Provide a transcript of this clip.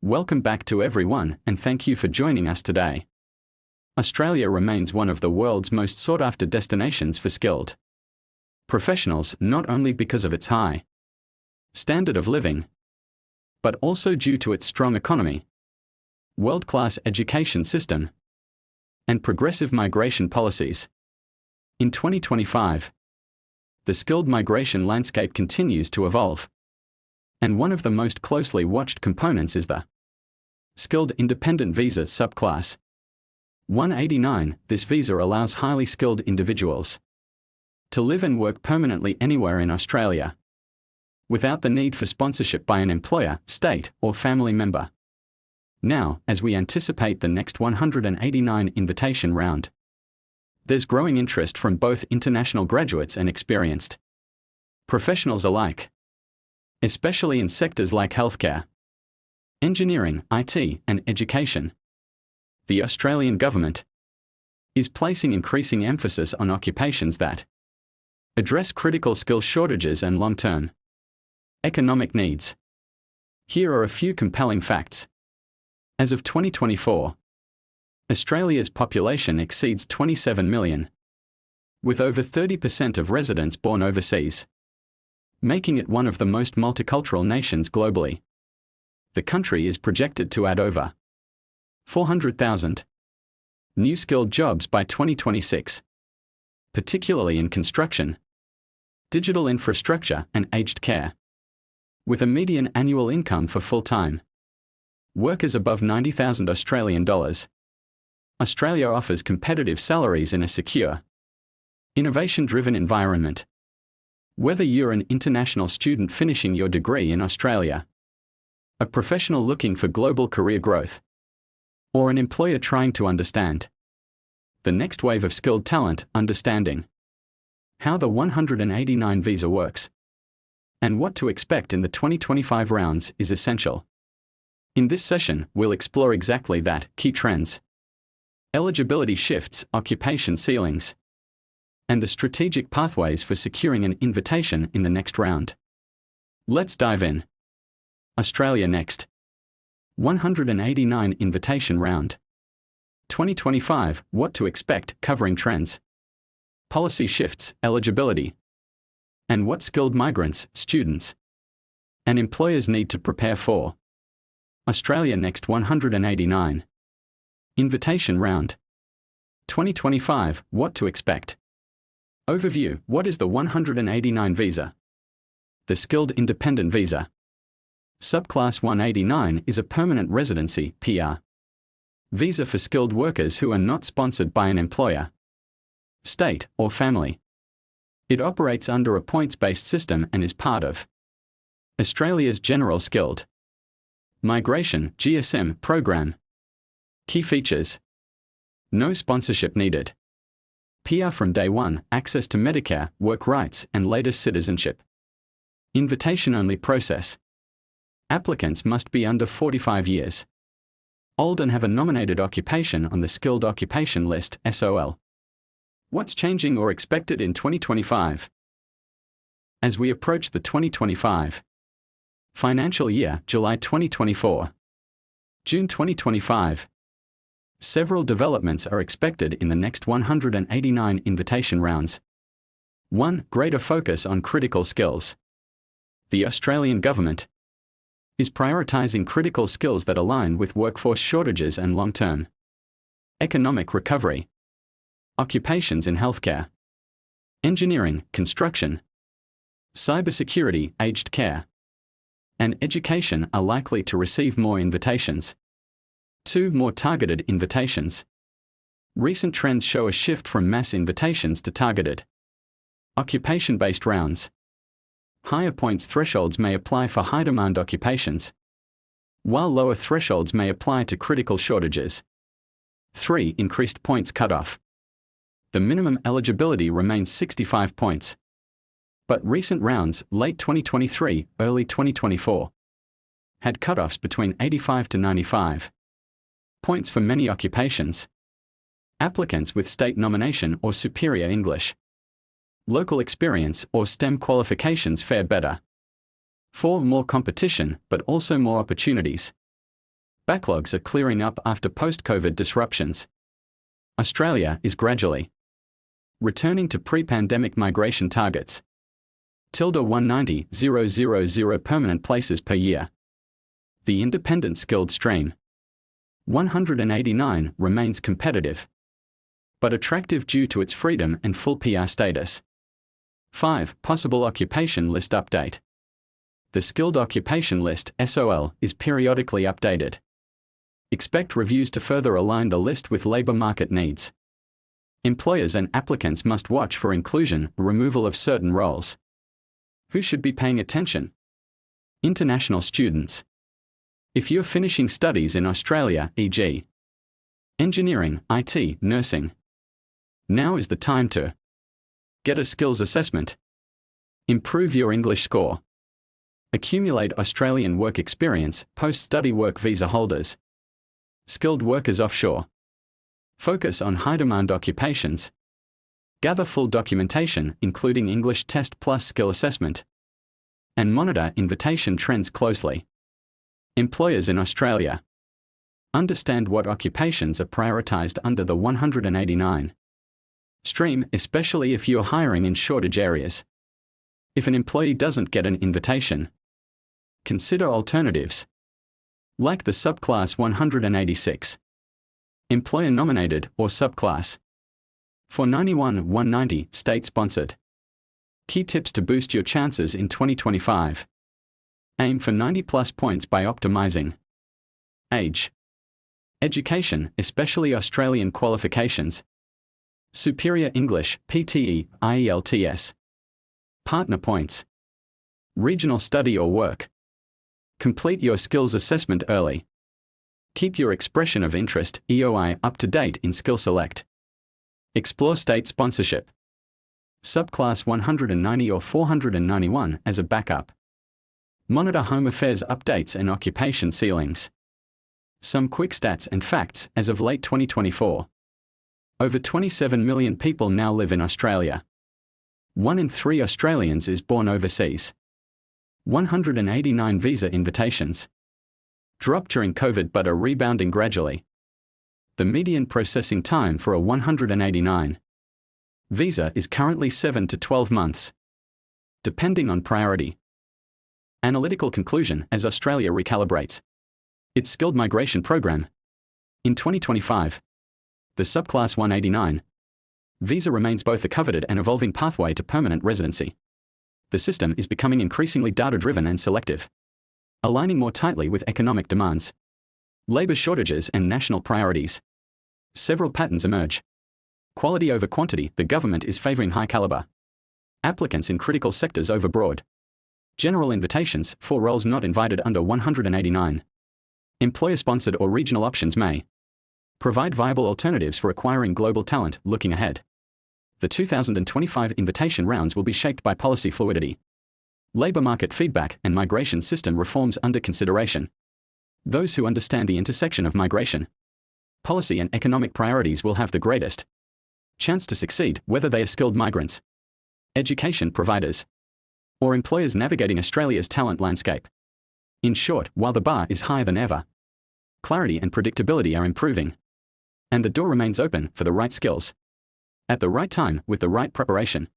Welcome back to everyone, and thank you for joining us today. Australia remains one of the world's most sought-after destinations for skilled professionals, not only because of its high standard of living, but also due to its strong economy, world-class education system, and progressive migration policies. In 2025, the skilled migration landscape continues to evolve, and one of the most closely watched components is the skilled independent visa subclass 189. This visa allows highly skilled individuals to live and work permanently anywhere in Australia, without the need for sponsorship by an employer, state, or family member. Now, as we anticipate the next 189 invitation round, there's growing interest from both international graduates and experienced professionals alike, especially in sectors like healthcare, engineering, IT, and education. The Australian government is placing increasing emphasis on occupations that address critical skill shortages and long-term economic needs. Here are a few compelling facts. As of 2024, Australia's population exceeds 27 million, with over 30% of residents born overseas, making it one of the most multicultural nations globally. The country is projected to add over 400,000 new skilled jobs by 2026, particularly in construction, digital infrastructure, and aged care, with a median annual income for full-time workers above $90,000 Australian dollars. Australia offers competitive salaries in a secure, innovation-driven environment. Whether you're an international student finishing your degree in Australia, a professional looking for global career growth, or an employer trying to understand the next wave of skilled talent, understanding how the 189 visa works and what to expect in the 2025 rounds is essential. In this session, we'll explore exactly that: key trends, eligibility shifts, occupation ceilings, and the strategic pathways for securing an invitation in the next round. Let's dive in. Australia next. 189 invitation round. 2025, what to expect, covering trends, policy shifts, eligibility, and what skilled migrants, students, and employers need to prepare for. Australia next 189 invitation round. 2025, what to expect. Overview: what is the 189 visa? The skilled independent visa subclass 189 is a permanent residency (PR) visa for skilled workers who are not sponsored by an employer, state, or family. It operates under a points-based system and is part of Australia's General Skilled Migration (GSM) program. Key features: no sponsorship needed, PR from day one, access to Medicare, work rights, and latest citizenship. Invitation-only process. Applicants must be under 45 years old and have a nominated occupation on the Skilled Occupation List (SOL). What's changing or expected in 2025? As we approach the 2025 financial year, July 2024, June 2025, several developments are expected in the next 189 invitation rounds. 1. Greater focus on critical skills. The Australian government is prioritising critical skills that align with workforce shortages and long-term economic recovery. Occupations in healthcare, engineering, construction, cybersecurity, aged care, and education are likely to receive more invitations. 2. More targeted invitations. Recent trends show a shift from mass invitations to targeted, occupation-based rounds. Higher points thresholds may apply for high-demand occupations, while lower thresholds may apply to critical shortages. 3. Increased points cutoff. The minimum eligibility remains 65 points. But recent rounds, late 2023, early 2024, had cutoffs between 85 to 95 points for many occupations. Applicants with state nomination or superior English, local experience, or STEM qualifications fare better. 4. More competition, but also more opportunities. Backlogs are clearing up after post-COVID disruptions. Australia is gradually returning to pre-pandemic migration targets. 190,000 permanent places per year. The independent skilled stream 189 remains competitive, but attractive due to its freedom and full PR status. 5. Possible occupation list update. The Skilled Occupation List (SOL) is periodically updated. Expect reviews to further align the list with labour market needs. Employers and applicants must watch for inclusion or removal of certain roles. Who should be paying attention? International students. If you're finishing studies in Australia, e.g., engineering, IT, nursing, now is the time to get a skills assessment. Improve your English score. Accumulate Australian work experience, post-study work visa holders. Skilled workers offshore. Focus on high-demand occupations. Gather full documentation, including English test plus skill assessment. And monitor invitation trends closely. Employers in Australia. Understand what occupations are prioritised under the 189 stream, especially if you're hiring in shortage areas. If an employee doesn't get an invitation, consider alternatives, like the subclass 186, employer-nominated or subclass 491-190 state-sponsored. Key tips to boost your chances in 2025. Aim for 90+ points by optimizing age, education, especially Australian qualifications, superior English, PTE, IELTS, partner points, regional study or work. Complete your skills assessment early. Keep your expression of interest, EOI, up to date in Skill Select. Explore state sponsorship. Subclass 190 or 491 as a backup. Monitor Home Affairs updates and occupation ceilings. Some quick stats and facts as of late 2024. Over 27 million people now live in Australia. 1 in 3 Australians is born overseas. 189 visa invitations. Dropped during COVID but are rebounding gradually. The median processing time for a 189 visa is currently 7 to 12 months, depending on priority. Analytical conclusion as Australia recalibrates its skilled migration program. In 2025, the subclass 189 visa remains both a coveted and evolving pathway to permanent residency. The system is becoming increasingly data-driven and selective, aligning more tightly with economic demands, labour shortages and national priorities. Several patterns emerge. Quality over quantity. The government is favouring high-calibre applicants in critical sectors over broad general invitations for roles not invited under 189. Employer-sponsored or regional options may provide viable alternatives for acquiring global talent. Looking ahead, the 2025 invitation rounds will be shaped by policy fluidity, labour market feedback, and migration system reforms under consideration. Those who understand the intersection of migration, policy, and economic priorities will have the greatest chance to succeed, whether they are skilled migrants, education providers, or employers navigating Australia's talent landscape. In short, while the bar is higher than ever, clarity and predictability are improving, and the door remains open for the right skills, at the right time, with the right preparation.